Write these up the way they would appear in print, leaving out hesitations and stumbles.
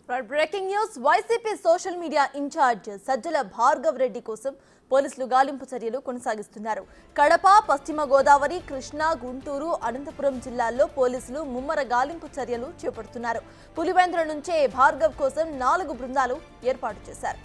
Breaking news YCP social media incharge Sajjala Bhargav Reddy కోసం పోలీసులు గాలింపు చర్యలు కొనసాగిస్తున్నారు. కడప, పశ్చిమ గోదావరి, కృష్ణా, గుంటూరు, అనంతపురం జిల్లాల్లో పోలీసులు ముమ్మర గాలింపు చర్యలు చేపడుతున్నారు. పులివెందుల నుంచే భార్గవ్ కోసం 4 బృందాలు ఏర్పాటు చేశారు.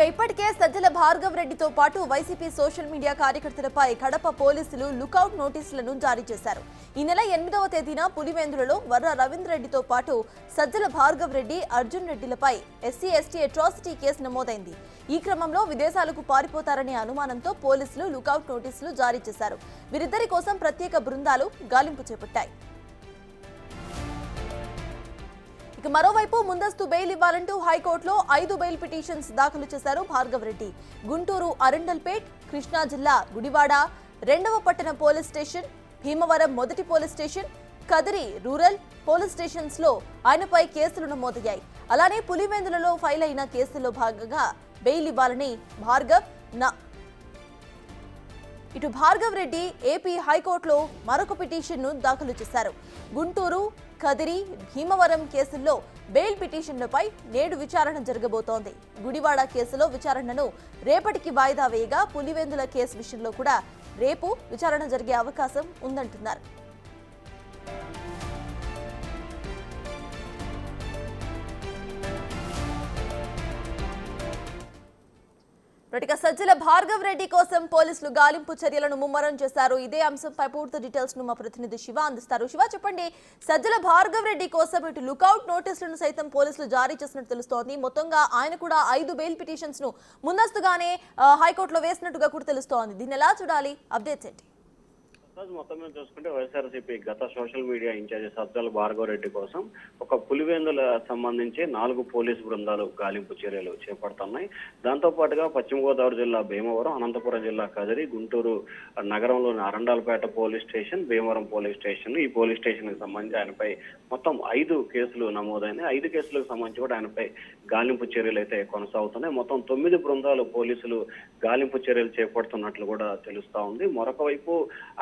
ఇప్పటికే సజ్జల భార్గవ్ రెడ్డితో పాటు వైసీపీ సోషల్ మీడియా కార్యకర్తలపై కడప పోలీసులు లుకౌట్ నోటీసులను జారీ చేశారు. ఈ నెల 8వ తేదీన పులివెందులలో వర్ర రవీంద్ర రెడ్డితో పాటు సజ్జల భార్గవ్ రెడ్డి, అర్జున్ రెడ్డిలపై ఎస్సీ/ఎస్టీ అట్రాసిటీ కేసు నమోదైంది. ఈ క్రమంలో విదేశాలకు పారిపోతారనే అనుమానంతో పోలీసులు లుకౌట్ నోటీసులు జారీ చేశారు. వీరిద్దరి కోసం ప్రత్యేక బృందాలు గాలింపు చేపట్టాయి. మరోవైపు ముందస్తు బెయిల్ ఇవ్వాలంటూ హైకోర్టులో 5 బెయిల్ పిటిషన్స్ దాఖలు చేశారు భార్గవ్ రెడ్డి. గుంటూరు అరండల్పేట్, కృష్ణా జిల్లా గుడివాడ 2వ పట్టణ police station, Bhimavaram 1 police station, Kadiri rural police stations లో ఆయనపై కేసులు నమోదయ్యాయి. అలానే పులివెందులలో ఫైల్ అయిన కేసుల్లో భాగంగా బెయిల్ ఇవ్వాలని భార్గవ్ రెడ్డి ఏపీ హైకోర్టులో మరొక పిటిషన్ను దాఖలు చేశారు. గుంటూరు, కదిరి, భీమవరం కేసుల్లో బెయిల్ పిటిషన్లపై నేడు విచారణ జరగబోతోంది. గుడివాడ కేసులో విచారణను రేపటికి వాయిదా వేయగా పులివెందుల కేసు విషయంలో కూడా రేపు విచారణ జరిగే అవకాశం ఉందంటున్నారు. సజ్జల భార్గవ్ రెడ్డి కోసం పోలీసులు గాలింపు చర్యలను ముమ్మరం చేశారు. ఇదే అంశంపై పూర్తి డీటెయిల్స్ ను మా ప్రతినిధి శివ అందిస్తారు. శివ, చెప్పండి, సజ్జల భార్గవ్ రెడ్డి కోసం ఇటు లుకౌట్ నోటీసులను సైతం పోలీసులు జారీ చేసినట్టు తెలుస్తోంది. మొత్తంగా ఆయన కూడా 5 బెయిల్ పిటిషన్స్ ను ముందస్తుగానే హైకోర్టులో వేసినట్టుగా కూడా తెలుస్తోంది. దీన్ని ఎలా చూడాలి? అప్డేట్స్ ఏంటి? మొత్తం మీద చూసుకుంటే వైఎస్ఆర్సీపీ గత social media incharge Sajjala Bhargav Reddy కోసం ఒక పులివెందుల సంబంధించి 4 పోలీసు బృందాలు గాలింపు చర్యలు చేపడుతున్నాయి. దాంతో పాటుగా పశ్చిమ గోదావరి జిల్లా భీమవరం, అనంతపురం జిల్లా కదిరి, గుంటూరు నగరంలోని Arundelpet police station, Bhimavaram police station, ఈ పోలీస్ స్టేషన్ కి సంబంధించి ఆయనపై మొత్తం 5 కేసులు నమోదైనాయి. 5 కేసులకు సంబంధించి కూడా ఆయనపై గాలింపు చర్యలు అయితే కొనసాగుతున్నాయి. మొత్తం 9 బృందాలు పోలీసులు గాలింపు చర్యలు చేపడుతున్నట్లు కూడా తెలుస్తా ఉంది. మరొక వైపు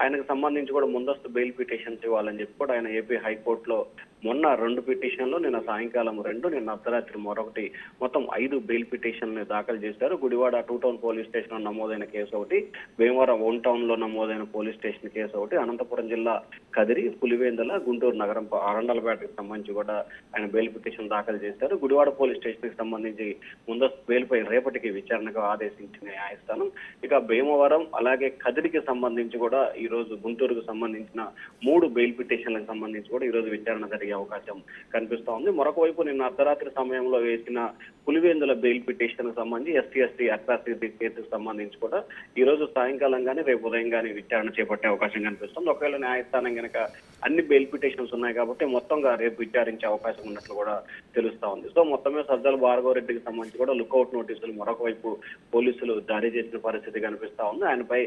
ఆయనకు సంబంధించి కూడా ముందస్తు బెయిల్ పిటిషన్స్ ఇవ్వాలని చెప్పి కూడా ఆయన ఏపీ హైకోర్టులో మొన్న 2 పిటిషన్లు, నిన్న సాయంకాలం 2, నిన్న అర్ధరాత్రి మరొకటి, మొత్తం 5 బెయిల్ పిటిషన్లు దాఖలు చేశారు. గుడివాడ 2 టౌన్ పోలీస్ స్టేషన్ లో నమోదైన కేసు ఒకటి, భీమవరం 1 టౌన్ లో నమోదైన పోలీస్ స్టేషన్ కేసు ఒకటి, అనంతపురం జిల్లా కదిరి, పులివెందుల, గుంటూరు నగరం అరండలపేటకు సంబంధించి కూడా ఆయన బెయిల్ పిటిషన్ దాఖలు చేశారు. గుడివాడ పోలీస్ స్టేషన్ కి సంబంధించి ముందస్తు బెయిల్పై రేపటికి విచారణకు ఆదేశించిన న్యాయస్థానం. ఇక భీమవరం అలాగే కదిరికి సంబంధించి కూడా ఈ రోజు, గుంటూరుకు సంబంధించిన 3 బెయిల్ పిటిషన్లకు సంబంధించి కూడా ఈ రోజు విచారణ జరిగే అవకాశం కనిపిస్తా ఉంది. మరొక వైపు నిన్న అర్ధరాత్రి సమయంలో వేసిన పులివెందుల బెయిల్ పిటిషన్ సంబంధించి ఎస్సీ/ఎస్టీ అట్రాసిటీ కేసుకు సంబంధించి కూడా ఈ రోజు సాయంకాలం కానీ రేపు ఉదయం కానీ విచారణ చేపట్టే అవకాశం కనిపిస్తుంది. ఒకవేళ న్యాయస్థానం కనుక అన్ని బెయిల్ పిటిషన్స్ ఉన్నాయి కాబట్టి మొత్తంగా రేపు విచారించే అవకాశం ఉన్నట్లు కూడా తెలుస్తా ఉంది. సో మొత్తమే సజ్జల భార్గవ్ రెడ్డికి సంబంధించి కూడా లుకౌట్ నోటీసులు మరొక వైపు పోలీసులు జారీ చేసిన పరిస్థితి కనిపిస్తా ఉంది. ఆయనపై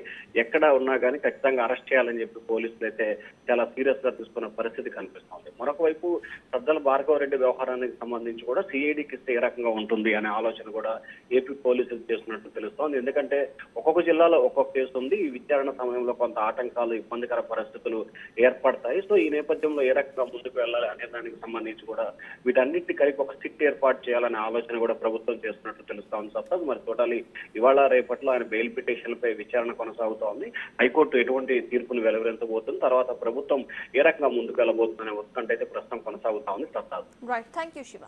ఎక్కడ ఉన్నా కానీ ఖచ్చితంగా అరెస్ట్ చేయాలని చెప్పి పోలీసులు అయితే చాలా సీరియస్ గా తీసుకున్న పరిస్థితి కనిపిస్తా ఉంది. మరొక వైపు సజ్జల భార్గవ్ రెడ్డి వ్యవహారానికి సంబంధించి కూడా సిఐడికి ఇస్తే ఏ రకంగా ఉంటుంది అనే ఆలోచన కూడా ఏపీ పోలీసులు చేస్తున్నట్టు తెలుస్తోంది. ఎందుకంటే ఒక్కొక్క జిల్లాలో ఒక్కొక్క కేసు ఉంది. ఈ విచారణ సమయంలో కొంత ఆటంకాలు, ఇబ్బందికర పరిస్థితులు ఏర్పడతాయి. సో ఈ నేపథ్యంలో ఏ రకంగా ముందుకు వెళ్ళాలి అనే దానికి సంబంధించి కూడా వీటన్నిటి కలిపి ఒక సిట్ ఏర్పాటు చేయాలనే ఆలోచన కూడా ప్రభుత్వం చేస్తున్నట్టు తెలుస్తా ఉంది. సప్తాజ్ మరి చూడాలి, ఇవాళ రేపట్లో ఆయన బెయిల్ పిటిషన్లపై విచారణ కొనసాగుతోంది. హైకోర్టు ఎటువంటి తీర్పులు వెలువరించబోతుంది, తర్వాత ప్రభుత్వం ఏ రకంగా ముందుకు వెళ్ళబోతుందనే ఉత్కంఠ అయితే ప్రస్తుతం కొనసాగుతా ఉంది. సప్తాజ్. Right, thank you Shiva.